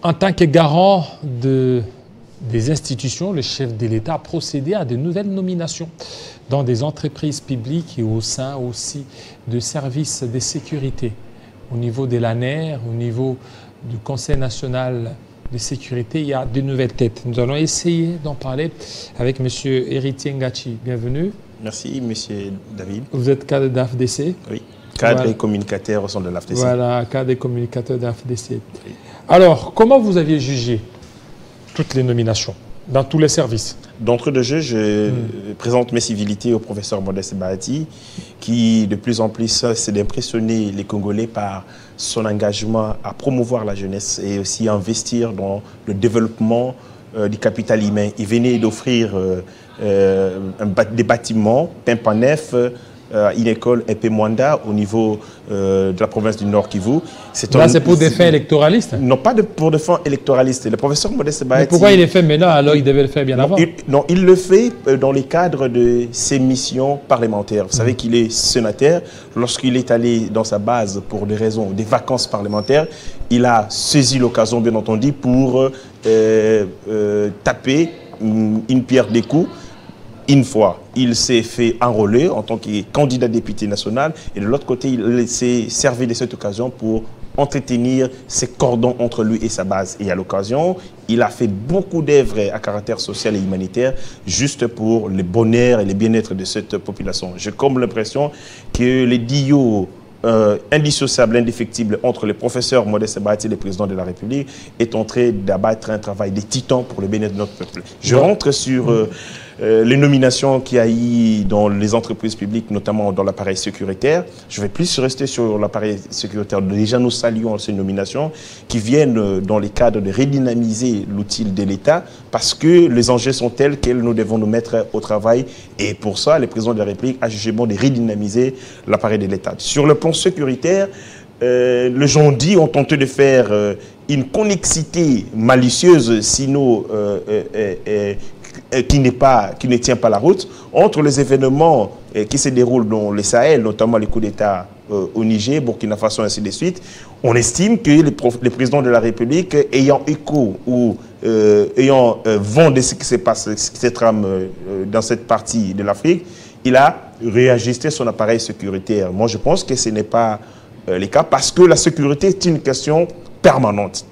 En tant que garant des institutions, le chef de l'État a procédé à de nouvelles nominations dans des entreprises publiques et au sein aussi de services de sécurité. Au niveau de l'ANER, au niveau du Conseil national de sécurité, il y a de nouvelles têtes. Nous allons essayer d'en parler avec M. Héritier Ngachi. Bienvenue. Merci, M. David. Vous êtes cadre d'AFDC? Oui, cadre voilà. Et communicateur au sein de l'AFDC. Voilà, cadre et communicateur d'AFDC. Oui. Alors, comment vous aviez jugé toutes les nominations dans tous les services? D'entrée de jeu, je présente mes civilités au professeur Modeste Bahati, qui de plus en plus s'est d'impressionner les Congolais par son engagement à promouvoir la jeunesse et aussi à investir dans le développement du capital humain. Il venait d'offrir des bâtiments peints en neuf, une école EP Mwanda au niveau de la province du Nord Kivu. Là, c'est pour des fins électoralistes? Non, pas pour des fins électoralistes. Le professeur Modeste Bahati... Mais pourquoi il est fait maintenant alors il devait le faire bien avant? Non, il le fait dans le cadre de ses missions parlementaires. Vous savez qu'il est sénateur. Lorsqu'il est allé dans sa base pour des raisons, des vacances parlementaires, il a saisi l'occasion, bien entendu, pour taper une pierre des coups. Une fois, il s'est fait enrôler en tant que candidat député national et de l'autre côté, il s'est servi de cette occasion pour entretenir ses cordons entre lui et sa base. Et à l'occasion, il a fait beaucoup d'œuvres à caractère social et humanitaire juste pour le bonheur et le bien-être de cette population. J'ai comme l'impression que les dios indissociable, indéfectible entre le professeur Modeste Bahati et le président de la République est en train d'abattre un travail de titan pour le bien-être de notre peuple. Je rentre sur les nominations qu'il y a eu dans les entreprises publiques, notamment dans l'appareil sécuritaire. Je vais plus rester sur l'appareil sécuritaire. Déjà, nous saluons ces nominations qui viennent dans le cadre de redynamiser l'outil de l'État parce que les enjeux sont tels que nous devons nous mettre au travail. Et pour ça, le président de la République a jugé bon de redynamiser l'appareil de l'État. Sur le plan sécuritaire, les gens dits ont tenté de faire une connexité malicieuse, sinon qui ne tient pas la route, entre les événements qui se déroulent dans le Sahel, notamment les coups d'État au Niger, Burkina Faso, ainsi de suite. On estime que le président de la République, ayant écho ou ayant vent de ce qui se passe, ce qui se trame dans cette partie de l'Afrique, il a réajusté son appareil sécuritaire. Moi, je pense que ce n'est pas le cas parce que la sécurité est une question permanente.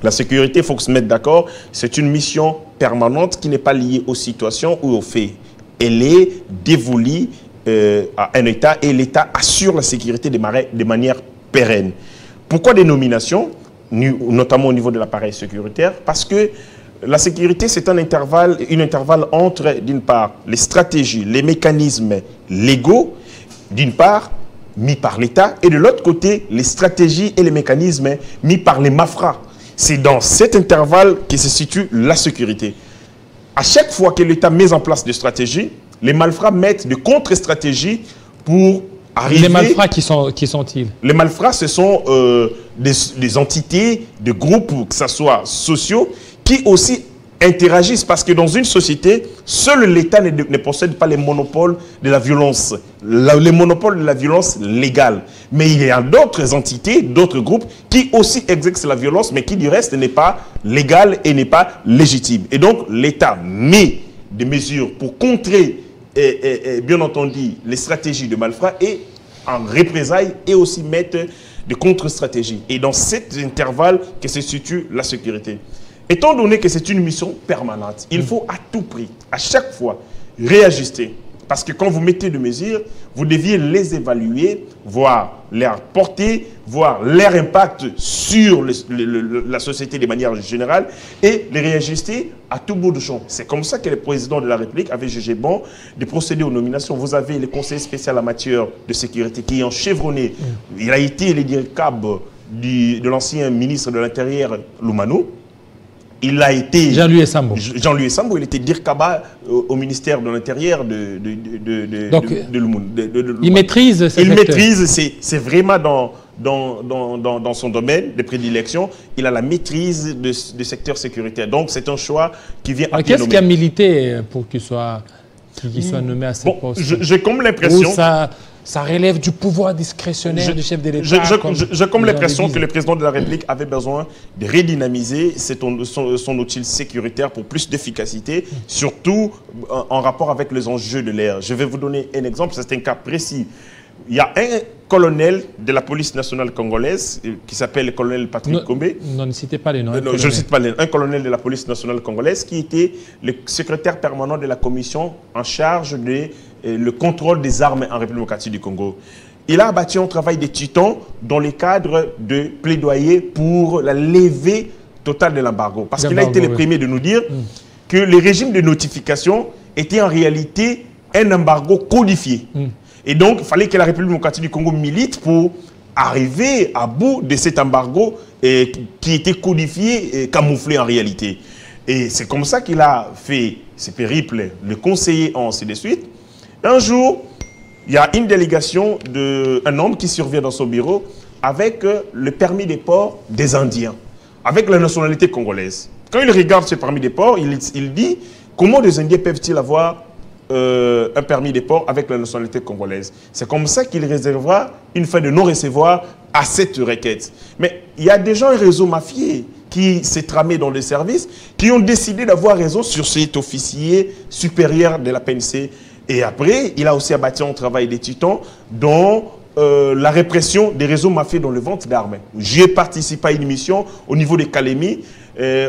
La sécurité, il faut se mettre d'accord, c'est une mission permanente qui n'est pas liée aux situations ou aux faits. Elle est dévolue à un État et l'État assure la sécurité de manière pérenne. Pourquoi des nominations, notamment au niveau de l'appareil sécuritaire? Parce que la sécurité, c'est un intervalle entre, d'une part, les stratégies, les mécanismes légaux, d'une part, mis par l'État, et de l'autre côté, les stratégies et les mécanismes mis par les MAFRA. C'est dans cet intervalle que se situe la sécurité. À chaque fois que l'État met en place des stratégies, les malfrats mettent de contre-stratégies pour arriver... Les malfrats, qui sont-ils? Les malfrats, ce sont des entités, des groupes, que ce soit sociaux, qui aussi interagissent parce que dans une société, seul l'État ne possède pas les monopoles de la violence, les monopoles de la violence légale. Mais il y a d'autres entités, d'autres groupes qui aussi exercent la violence, mais qui du reste n'est pas légale et n'est pas légitime. Et donc l'État met des mesures pour contrer, bien entendu, les stratégies de malfrats et en représailles et aussi mettre des contre-stratégies. Et dans cet intervalle que se situe la sécurité. Étant donné que c'est une mission permanente, il faut à tout prix, à chaque fois, réajuster. Parce que quand vous mettez des mesures, vous deviez les évaluer, voir leur portée, voir leur impact sur la société de manière générale et les réajuster à tout bout de champ. C'est comme ça que le président de la République avait jugé bon de procéder aux nominations. Vous avez le conseil spécial en matière de sécurité qui est enchevronné. Il a été le directeur de l'ancien ministre de l'Intérieur, Loumanou. Il a été... Jean-Louis Sambo. Jean-Louis Sambo, il était Dirkaba au ministère de l'Intérieur de il maîtrise ce secteur. Il maîtrise, c'est vraiment dans son domaine de prédilection, il a la maîtrise du secteur sécuritaire. Donc c'est un choix qui vient à qu'est-ce qui a milité pour qu'il soit nommé à ce poste? J'ai comme l'impression... ça relève du pouvoir discrétionnaire du chef de l'État. J'ai comme l'impression que le président de la République avait besoin de redynamiser son outil sécuritaire pour plus d'efficacité, surtout en rapport avec les enjeux de l'ère. Je vais vous donner un exemple, c'est un cas précis. Il y a un colonel de la police nationale congolaise qui s'appelle le colonel Patrick Kombe. Non, ne citez pas les noms. Je ne cite pas les noms. Un colonel de la police nationale congolaise qui était le secrétaire permanent de la commission en charge de le contrôle des armes en République démocratique du Congo. Il a abattu un travail de titan dans le cadre de plaidoyer pour la levée totale de l'embargo. Parce qu'il a été le premier de nous dire que le régime de notification était en réalité un embargo codifié. Et donc, il fallait que la République démocratique du Congo milite pour arriver à bout de cet embargo qui était codifié et camouflé en réalité. Et c'est comme ça qu'il a fait ses périples, le conseiller ainsi de suite. Un jour, il y a une délégation d'un homme qui survient dans son bureau avec le permis de port des Indiens, avec la nationalité congolaise. Quand il regarde ce permis de port, il dit comment les Indiens peuvent-ils avoir un permis de port avec la nationalité congolaise. C'est comme ça qu'il réservera une fin de non-recevoir à cette requête. Mais il y a déjà un réseau mafieux qui s'est tramé dans les services, qui ont décidé d'avoir raison sur cet officier supérieur de la PNC. Et après, il a aussi abattu un travail des titans dans la répression des réseaux mafieux dans le vente d'armes. J'ai participé à une mission au niveau de Kalemi,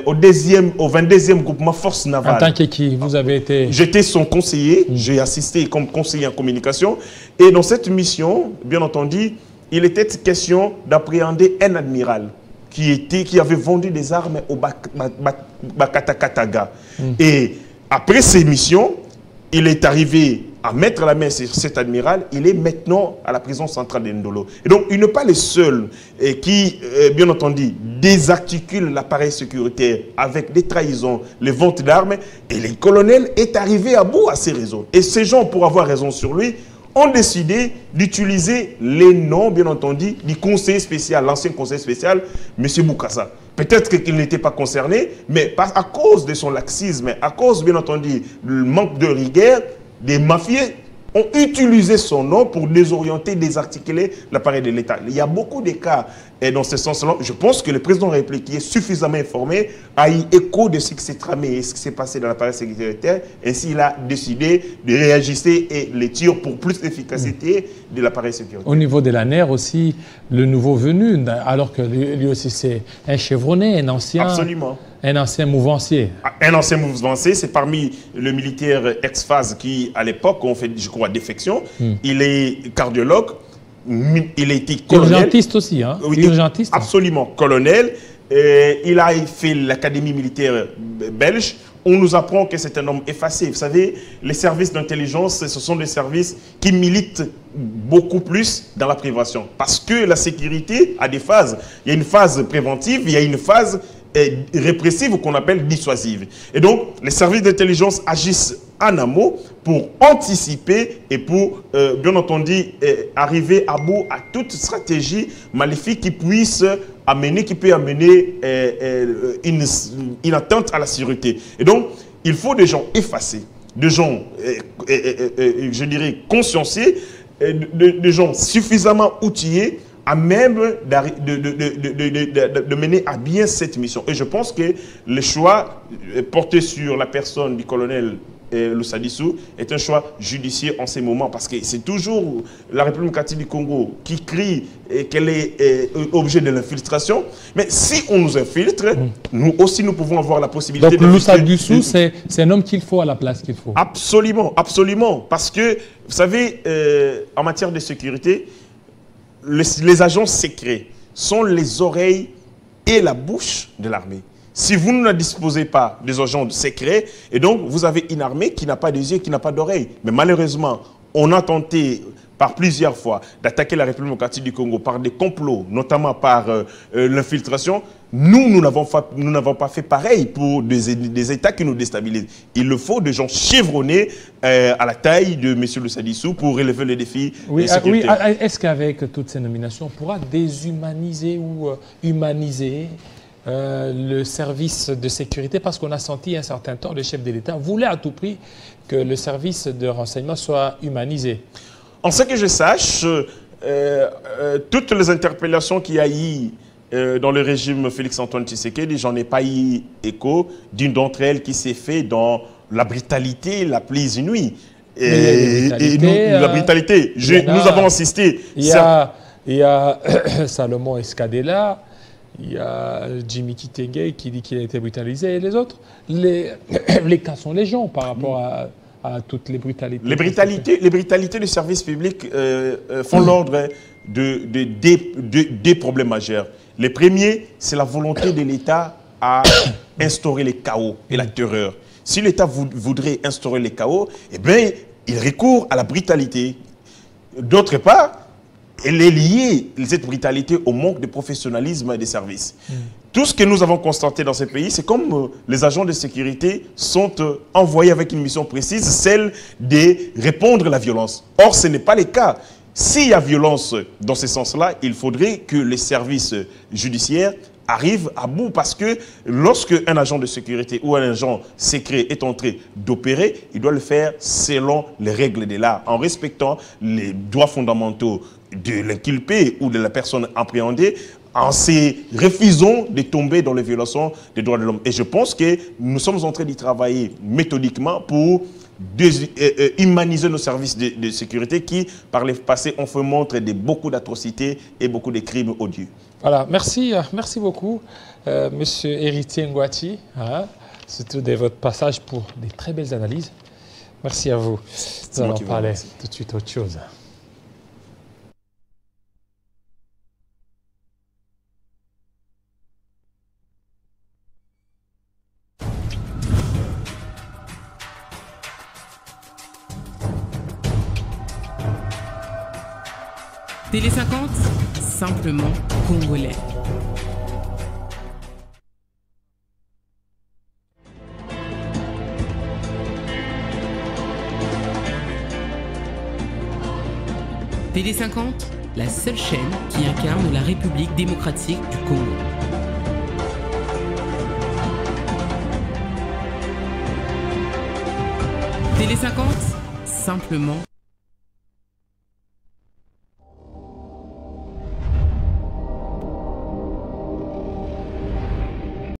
au 22e groupement force navale. En tant que qui vous avez été... J'étais son conseiller, j'ai assisté comme conseiller en communication. Et dans cette mission, bien entendu, il était question d'appréhender un admiral qui avait vendu des armes au Bakatakataga. Et après ces missions, il est arrivé à mettre la main sur cet admiral. Il est maintenant à la prison centrale de Ndolo. Et donc, il n'est pas le seul qui, bien entendu, désarticule l'appareil sécuritaire avec des trahisons, les ventes d'armes. Et le colonel est arrivé à bout à ces raisons. Et ces gens, pour avoir raison sur lui, ont décidé d'utiliser les noms, bien entendu, du conseiller spécial, l'ancien conseiller spécial, M. Boukassa. Peut-être qu'il n'était pas concerné, mais à cause de son laxisme, à cause, bien entendu, du manque de rigueur, des mafieux ont utilisé son nom pour désorienter, désarticuler l'appareil de l'État. Il y a beaucoup de cas dans ce sens-là. Je pense que le président de la République, qui est suffisamment informé, a eu écho de ce qui s'est tramé et ce qui s'est passé dans l'appareil sécuritaire. Ainsi, il a décidé de réagir et les tirs pour plus d'efficacité de l'appareil sécuritaire. Au niveau de la NER aussi, le nouveau venu, alors que lui aussi c'est un chevronné, un ancien... Absolument. Un ancien mouvancier. Un ancien mouvancier, c'est parmi le militaire ex-phase qui, à l'époque, on fait, je crois, défection. Il est cardiologue, il a été colonel. Urgentiste aussi, hein? Oui, urgentiste. Absolument, colonel. Il a fait l'académie militaire belge. On nous apprend que c'est un homme effacé. Vous savez, les services d'intelligence, ce sont des services qui militent beaucoup plus dans la prévention. Parce que la sécurité a des phases. Il y a une phase préventive, il y a une phase répressive qu'on appelle dissuasive. Et donc, les services d'intelligence agissent en amont pour anticiper et pour, bien entendu, arriver à bout à toute stratégie maléfique qui puisse amener, une atteinte à la sécurité. Et donc, il faut des gens effacés, des gens, je dirais, consciencieux, des gens suffisamment outillés à même de mener à bien cette mission. Et je pense que le choix porté sur la personne du colonel Lussadissou est un choix judicieux en ces moments, parce que c'est toujours la République démocratique du Congo qui crie qu'elle est objet de l'infiltration. Mais si on nous infiltre, nous aussi nous pouvons avoir la possibilité... Donc Lussadissou, c'est un homme qu'il faut à la place qu'il faut. Absolument, absolument. Parce que, vous savez, en matière de sécurité, les agents secrets sont les oreilles et la bouche de l'armée. Si vous ne disposez pas des agents secrets, et donc vous avez une armée qui n'a pas des yeux, qui n'a pas d'oreilles. Mais malheureusement, on a tenté par plusieurs fois d'attaquer la République démocratique du Congo par des complots, notamment par l'infiltration. Nous n'avons pas fait pareil pour des États qui nous déstabilisent. Il le faut des gens chevronnés à la taille de M. Lussadissou pour relever les défis de sécurité. Oui, est-ce qu'avec toutes ces nominations, on pourra déshumaniser ou humaniser le service de sécurité? Parce qu'on a senti un certain temps, le chef de l'État voulait à tout prix que le service de renseignement soit humanisé. En ce que je sache, toutes les interpellations qu'il y a eu dans le régime Félix-Antoine Tshisekedi, j'en ai pas eu écho d'une d'entre elles qui s'est faite dans la brutalité la plus inouïe. La brutalité, nous avons assisté. Il y a Salomon Escadella, il y a Jimmy Kitenge qui dit qu'il a été brutalisé, et les autres. Les cas sont légion par rapport à toutes les brutalités. Les brutalités du service public font l'ordre des problèmes majeurs. Le premier, c'est la volonté de l'État à instaurer les chaos et la terreur. Si l'État voudrait instaurer les chaos, eh bien, il recourt à la brutalité. D'autre part, elle est liée, cette brutalité, au manque de professionnalisme des services. Tout ce que nous avons constaté dans ce pays, c'est comme les agents de sécurité sont envoyés avec une mission précise, celle de répondre à la violence. Or, ce n'est pas le cas. S'il y a violence dans ce sens-là, il faudrait que les services judiciaires arrivent à bout, parce que lorsque un agent de sécurité ou un agent secret est en train d'opérer, il doit le faire selon les règles de l'art, en respectant les droits fondamentaux de l'inculpé ou de la personne appréhendée, en se refusant de tomber dans les violations des droits de l'homme. Et je pense que nous sommes en train d'y travailler méthodiquement pour humaniser nos services de sécurité qui, par le passé, ont fait montre de beaucoup d'atrocités et beaucoup de crimes odieux. Voilà, merci beaucoup, Monsieur Héritier Ngouati, surtout de votre passage pour des très belles analyses. Merci à vous. Nous allons parler tout de suite autre chose. Télé 50, simplement congolais. Télé 50, la seule chaîne qui incarne la République démocratique du Congo. Télé 50, simplement